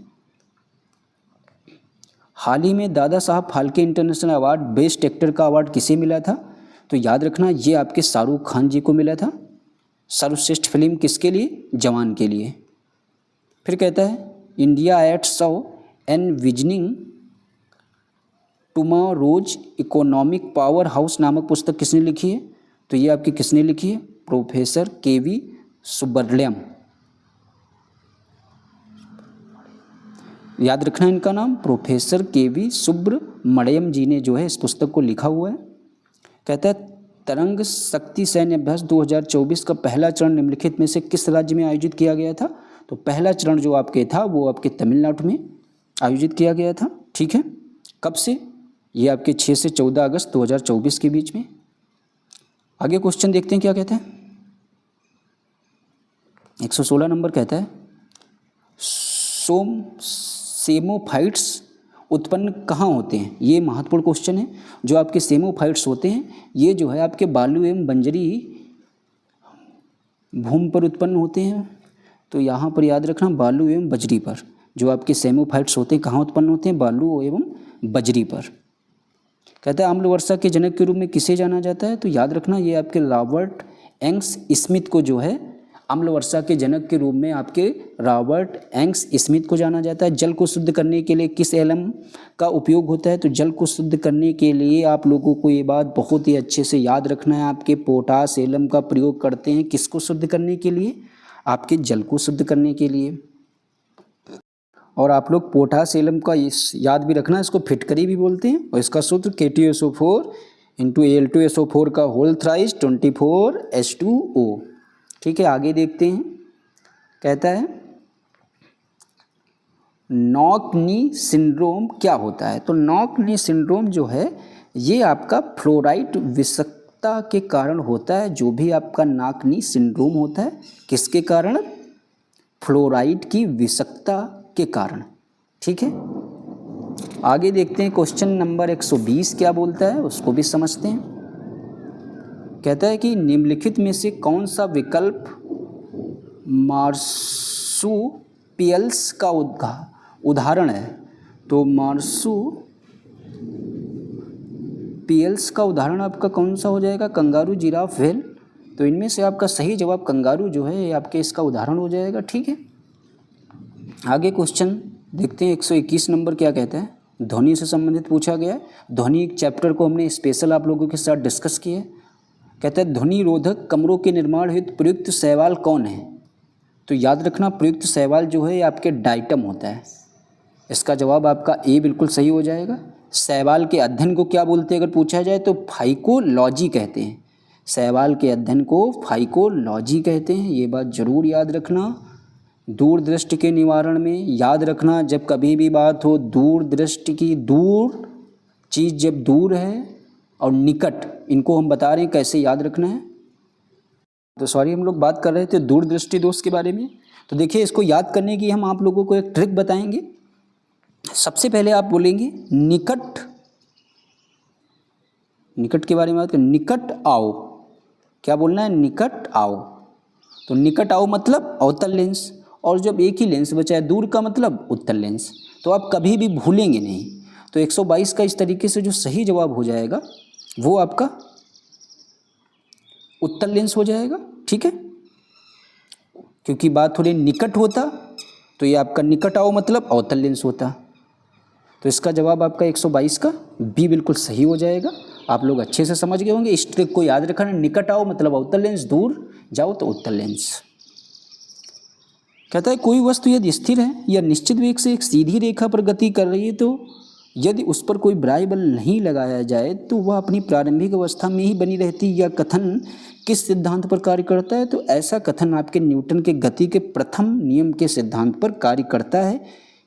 हाल ही में Dada Saheb Phalke international award best actor का अवार्ड किसे मिला था? तो याद रखना ये आपके शाहरुख खान जी को मिला था। सर्वश्रेष्ठ फिल्म किसके लिए? जवान के लिए। फिर कहता है India at 100 envisioning tomorrow's economic power house नामक पुस्तक किसने लिखी है? तो ये आपकी किसने लिखी है? प्रोफेसर केवी सुब्रमण्यम। याद रखना इनका नाम प्रोफेसर केवी सुब्रमण्यम जी ने जो है इस पुस्तक को लिखा हुआ है। कहता है तरंग शक्ति सैन्य अभ्यास 2024 का पहला चरण निम्नलिखित में से किस राज्य में आयोजित किया गया था? तो पहला चरण जो आपके था वो आपके तमिलनाडु में आयोजित किया गया था। ठीक है, कब से? ये आपके 6 से 14 अगस्त 2024 के बीच में। आगे क्वेश्चन देखते हैं क्या कहते हैं। 116 नंबर कहता है सेमोफाइट्स उत्पन्न कहाँ होते हैं, ये महत्वपूर्ण क्वेश्चन है। जो आपके सेमोफाइट्स होते हैं ये जो है आपके बालू एवं बंजरी भूमि पर उत्पन्न होते हैं। तो यहाँ पर याद रखना बालू एवं बजरी पर जो आपके सेमोफाइट्स होते हैं कहाँ उत्पन्न होते हैं, बालू एवं बजरी पर। कहता है अम्ल वर्षा के जनक के रूप में किसे जाना जाता है, तो याद रखना ये आपके रॉबर्ट एंग्स स्मिथ को जो है अम्ल वर्षा के जनक के रूप में आपके रॉबर्ट एंग्स स्मिथ को जाना जाता है। जल को शुद्ध करने के लिए किस एलम का उपयोग होता है, तो जल को शुद्ध करने के लिए आप लोगों को ये बात बहुत ही अच्छे से याद रखना है, आपके पोटास एलम का प्रयोग करते हैं किसको शुद्ध करने के लिए, आपके जल को शुद्ध करने के लिए। और आप लोग पोटास एलम का याद भी रखना, इसको फिटकरी भी बोलते हैं और इसका सूत्र K2SO4 इंटू Al2SO4 का होल थ्राइस 24H2O। ठीक है, आगे देखते हैं। कहता है नॉक नी सिंड्रोम क्या होता है, तो नॉक नी सिंड्रोम जो है ये आपका फ्लोराइड विषाक्तता के कारण होता है। जो भी आपका नॉक नी सिंड्रोम होता है किसके कारण, फ्लोराइड की विषाक्तता के कारण। ठीक है, आगे देखते हैं क्वेश्चन नंबर 120 क्या बोलता है उसको भी समझते हैं। कहता है कि निम्नलिखित में से कौन सा विकल्प मार्सुपियल्स का उदाहरण है, तो मार्सुपियल्स का उदाहरण आपका कौन सा हो जाएगा, कंगारू, जिराफ, व्हेल। तो इनमें से आपका सही जवाब कंगारू जो है ये आपके इसका उदाहरण हो जाएगा। ठीक है, आगे क्वेश्चन देखते हैं 121 नंबर क्या कहता है, ध्वनि से संबंधित पूछा गया है। ध्वनि चैप्टर को हमने स्पेशल आप लोगों के साथ डिस्कस किया है। कहता है ध्वनि रोधक कमरों के निर्माण हेतु प्रयुक्त शैवाल कौन है, तो याद रखना प्रयुक्त शैवाल जो है आपके डाइटम होता है। इसका जवाब आपका ए बिल्कुल सही हो जाएगा। शैवाल के अध्ययन को क्या बोलते हैं अगर पूछा जाए तो फाइकोलॉजी कहते हैं। शैवाल के अध्ययन को फाइकोलॉजी कहते हैं, ये बात जरूर याद रखना। दूरदृष्टि के निवारण में याद रखना, जब कभी भी बात हो दूरदृष्टि की, दूर चीज़ जब दूर है और निकट, इनको हम बता रहे हैं कैसे याद रखना है। तो सॉरी हम लोग बात कर रहे थे दूरदृष्टि दोष के बारे में। तो देखिए इसको याद करने की हम आप लोगों को एक ट्रिक बताएंगे। सबसे पहले आप बोलेंगे निकट, निकट के बारे में बात करें, निकट आओ। क्या बोलना है, निकट आओ। तो निकट आओ मतलब अवतल लेंस, और जब एक ही लेंस बचा है दूर का मतलब उत्तल लेंस, तो आप कभी भी भूलेंगे नहीं। तो 122 का इस तरीके से जो सही जवाब हो जाएगा वो आपका उत्तल लेंस हो जाएगा। ठीक है, क्योंकि बात थोड़ी निकट होता तो ये आपका निकट आओ मतलब अवतल लेंस होता। तो इसका जवाब आपका 122 का बी बिल्कुल सही हो जाएगा। आप लोग अच्छे से समझ गए होंगे, इस ट्रिक को याद रखना। निकट आओ मतलब अवतल लेंस, दूर जाओ तो उत्तल लेंस। कहता है कोई वस्तु यदि स्थिर है या निश्चित वेग से एक सीधी रेखा पर गति कर रही है, तो यदि उस पर कोई बाह्य बल नहीं लगाया जाए तो वह अपनी प्रारंभिक अवस्था में ही बनी रहती। यह कथन किस सिद्धांत पर कार्य करता है, तो ऐसा कथन आपके न्यूटन के गति के प्रथम नियम के सिद्धांत पर कार्य करता है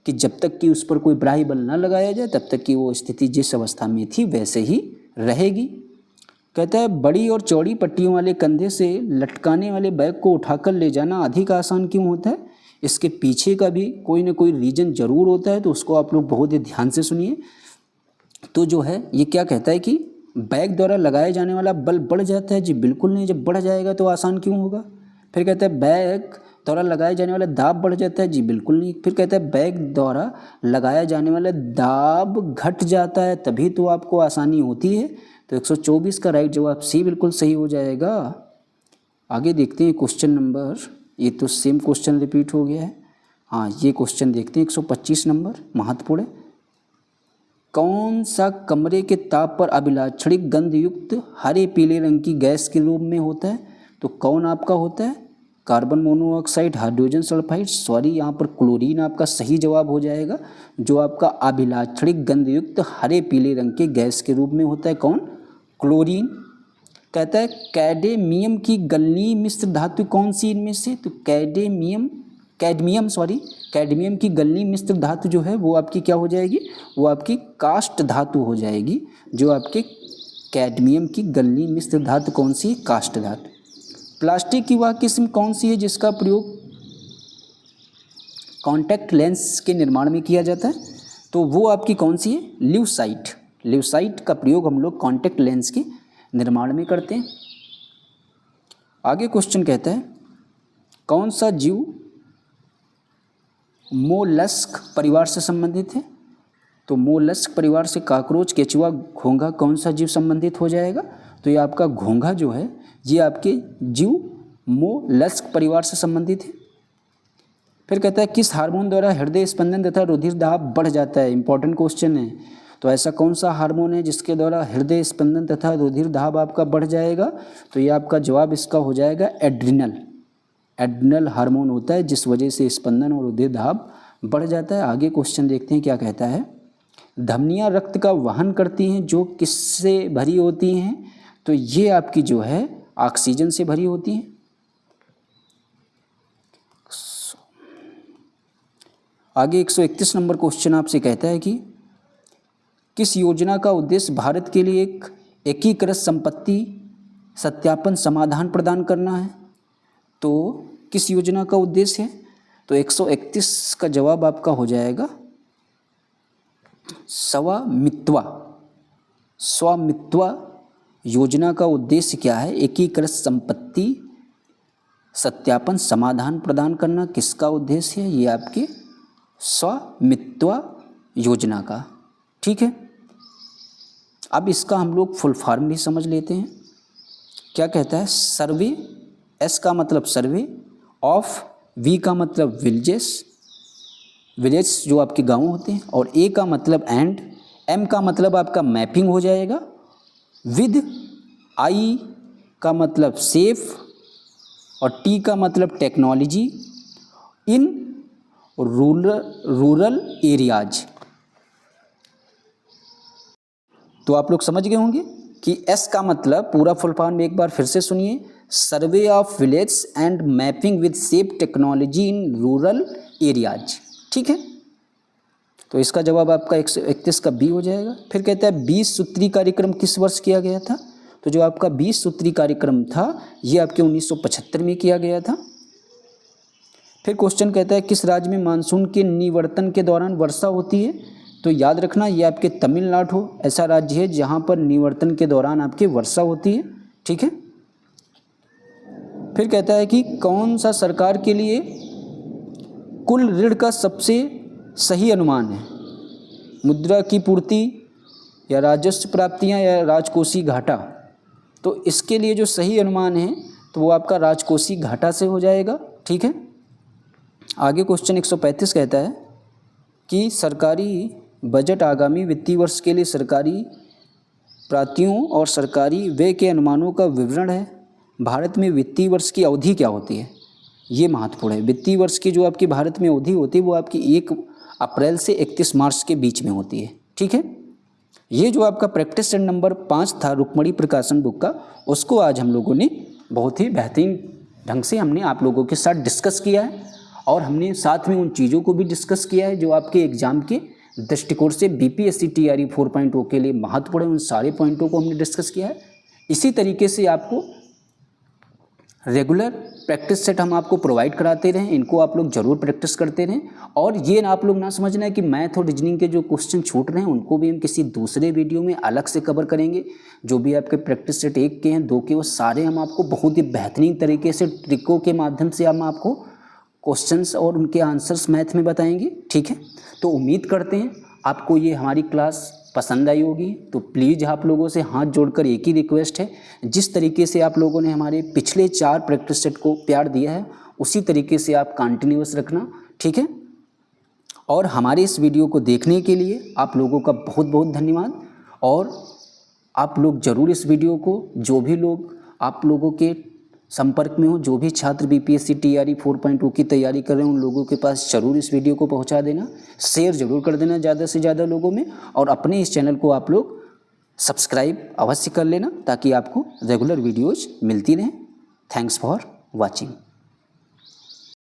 कि जब तक कि उस पर कोई बाह्य बल न लगाया जाए तब तक कि वो स्थिति जिस अवस्था में थी वैसे ही रहेगी। कहता है बड़ी और चौड़ी पट्टियों वाले कंधे से लटकाने वाले बैग को उठाकर ले जाना अधिक आसान क्यों होता है, इसके पीछे का भी कोई ना कोई रीजन जरूर होता है, तो उसको आप लोग बहुत ही ध्यान से सुनिए। तो जो है ये क्या कहता है कि बैग द्वारा लगाए जाने वाला बल बढ़ जाता है, जी बिल्कुल नहीं, जब बढ़ जाएगा तो आसान क्यों होगा। फिर कहता है बैग द्वारा लगाए जाने वाला दाब बढ़ जाता है, जी बिल्कुल नहीं। फिर कहता है बैग द्वारा लगाया जाने वाला दाब घट जाता है, तभी तो आपको आसानी होती है। तो 124 का राइट जवाब सी बिल्कुल सही हो जाएगा। आगे देखते हैं क्वेश्चन नंबर, ये तो सेम क्वेश्चन रिपीट हो गया है। हाँ, ये क्वेश्चन देखते हैं 125 नंबर, महत्वपूर्ण है। कौन सा कमरे के ताप पर अभिलाक्षणिक गंधयुक्त हरे पीले रंग की गैस के रूप में होता है, तो कौन आपका होता है, carbon monoxide, hydrogen sulphide, sorry यहाँ पर क्लोरीन आपका सही जवाब हो जाएगा। जो आपका अभिलाक्षणिक गंधयुक्त हरे पीले रंग के गैस के रूप में होता है कौन, क्लोरीन। कहता है कैडमियम की गलनीय मिश्र धातु कौन सी इनमें से, तो कैडमियम की गलनीय मिश्र धातु जो है वो आपकी क्या हो जाएगी, वो आपकी काष्ठ धातु हो जाएगी। जो आपके कैडमियम की गलनीय मिश्र धातु कौन सी है, काष्ठ धातु। प्लास्टिक की वह किस्म कौन सी है जिसका प्रयोग कॉन्टैक्ट लेंस के निर्माण में किया जाता है, तो वो आपकी कौन सी है, ल्यूसाइट। ल्यूसाइट का प्रयोग हम लोग कॉन्टैक्ट लेंस के निर्माण में करते हैं। आगे क्वेश्चन कहता है कौन सा जीव मोलस्क परिवार से संबंधित है। तो मोलस्क परिवार से काकरोच, केचुआ, घोंघा कौन सा जीव संबंधित हो जाएगा। तो ये आपका घोंघा जो है ये आपके जीव मोलस्क परिवार से संबंधित है। फिर कहता है किस हार्मोन द्वारा हृदय स्पंदन तथा रुधिर दाब बढ़ जाता है। इंपॉर्टेंट क्वेश्चन है। तो ऐसा कौन सा हार्मोन है जिसके द्वारा हृदय स्पंदन तथा रुधिर दाब आपका बढ़ जाएगा। तो ये आपका जवाब इसका हो जाएगा एड्रिनल। एड्रिनल हार्मोन होता है जिस वजह से स्पंदन और रुधिर दाब बढ़ जाता है। आगे क्वेश्चन देखते हैं क्या कहता है। धमनियाँ रक्त का वहन करती हैं जो किससे भरी होती हैं। तो ये आपकी जो है ऑक्सीजन से भरी होती हैं। आगे 131 नंबर क्वेश्चन आपसे कहता है कि किस योजना का उद्देश्य भारत के लिए एक एकीकृत संपत्ति सत्यापन समाधान प्रदान करना है। तो किस योजना का उद्देश्य है। तो 131 का जवाब आपका हो जाएगा स्वामित्व योजना का उद्देश्य क्या है, एकीकृत संपत्ति सत्यापन समाधान प्रदान करना किसका उद्देश्य है, ये आपके स्वामित्व योजना का। ठीक है, अब इसका हम लोग फुल फॉर्म भी समझ लेते हैं। क्या कहता है, सर्वे, एस का मतलब सर्वे, ऑफ, वी का मतलब विलेजेस, विलेज जो आपके गांव होते हैं, और ए का मतलब एंड, एम का मतलब आपका मैपिंग हो जाएगा, विद, आई का मतलब सेफ, और टी का मतलब टेक्नोलॉजी, इन रूरल एरियाज। तो आप लोग समझ गए होंगे कि एस का मतलब पूरा फुल फॉर्म एक बार फिर से सुनिए, survey of village and mapping with safe technology in rural areas. ठीक है, तो इसका जवाब आपका 131 का बी हो जाएगा। फिर कहता है 20 सूत्री कार्यक्रम किस वर्ष किया गया था। तो जो आपका 20 सूत्री कार्यक्रम था ये आपके 1975 में किया गया था। फिर क्वेश्चन कहता है किस राज्य में मानसून के निवर्तन के दौरान वर्षा होती है। तो याद रखना ये आपके तमिलनाडु ऐसा राज्य है जहाँ पर निवर्तन के दौरान आपके वर्षा होती है। ठीक है, फिर कहता है कि कौन सा सरकार के लिए कुल ऋण का सबसे सही अनुमान है, मुद्रा की पूर्ति या राजस्व प्राप्तियां या राजकोषीय घाटा। तो इसके लिए जो सही अनुमान है तो वो आपका राजकोषीय घाटा से हो जाएगा। ठीक है, आगे क्वेश्चन 135 कहता है कि सरकारी बजट आगामी वित्तीय वर्ष के लिए सरकारी प्राप्तियों और सरकारी व्यय के अनुमानों का विवरण है। भारत में वित्तीय वर्ष की अवधि क्या होती है, ये महत्वपूर्ण है। वित्तीय वर्ष की जो आपकी भारत में अवधि होती है वो आपकी 1 अप्रैल से 31 मार्च के बीच में होती है। ठीक है, ये जो आपका प्रैक्टिस सेट नंबर 5 था रुक्मणी प्रकाशन बुक का, उसको आज हम लोगों ने बहुत ही बेहतरीन ढंग से हमने आप लोगों के साथ डिस्कस किया है, और हमने साथ में उन चीज़ों को भी डिस्कस किया है जो आपके एग्ज़ाम के दृष्टिकोण से बीपीएससी टीआरई 4.0 के लिए महत्वपूर्ण है। उन सारे पॉइंटों को हमने डिस्कस किया है। इसी तरीके से आपको रेगुलर प्रैक्टिस सेट हम आपको प्रोवाइड कराते रहें, इनको आप लोग ज़रूर प्रैक्टिस करते रहें। और ये आप लोग ना समझना है कि मैथ और रीजनिंग के जो क्वेश्चन छूट रहे हैं उनको भी हम किसी दूसरे वीडियो में अलग से कवर करेंगे। जो भी आपके प्रैक्टिस सेट 1 के हैं, 2 के, वो सारे हम आपको बहुत ही बेहतरीन तरीके से ट्रिकों के माध्यम से हम आपको क्वेश्चंस और उनके आंसर्स मैथ में बताएंगे। ठीक है, तो उम्मीद करते हैं आपको ये हमारी क्लास पसंद आई होगी। तो प्लीज़ आप लोगों से हाथ जोड़कर एक ही रिक्वेस्ट है, जिस तरीके से आप लोगों ने हमारे पिछले 4 प्रैक्टिस सेट को प्यार दिया है उसी तरीके से आप कंटिन्यूअस रखना। ठीक है, और हमारे इस वीडियो को देखने के लिए आप लोगों का बहुत बहुत धन्यवाद। और आप लोग ज़रूर इस वीडियो को, जो भी लोग आप लोगों के संपर्क में हो, जो भी छात्र बीपीएससी टीआरई 4.0 की तैयारी कर रहे हैं, उन लोगों के पास ज़रूर इस वीडियो को पहुंचा देना, शेयर ज़रूर कर देना ज़्यादा से ज़्यादा लोगों में, और अपने इस चैनल को आप लोग सब्सक्राइब अवश्य कर लेना ताकि आपको रेगुलर वीडियोज़ मिलती रहें। Thanks for watching.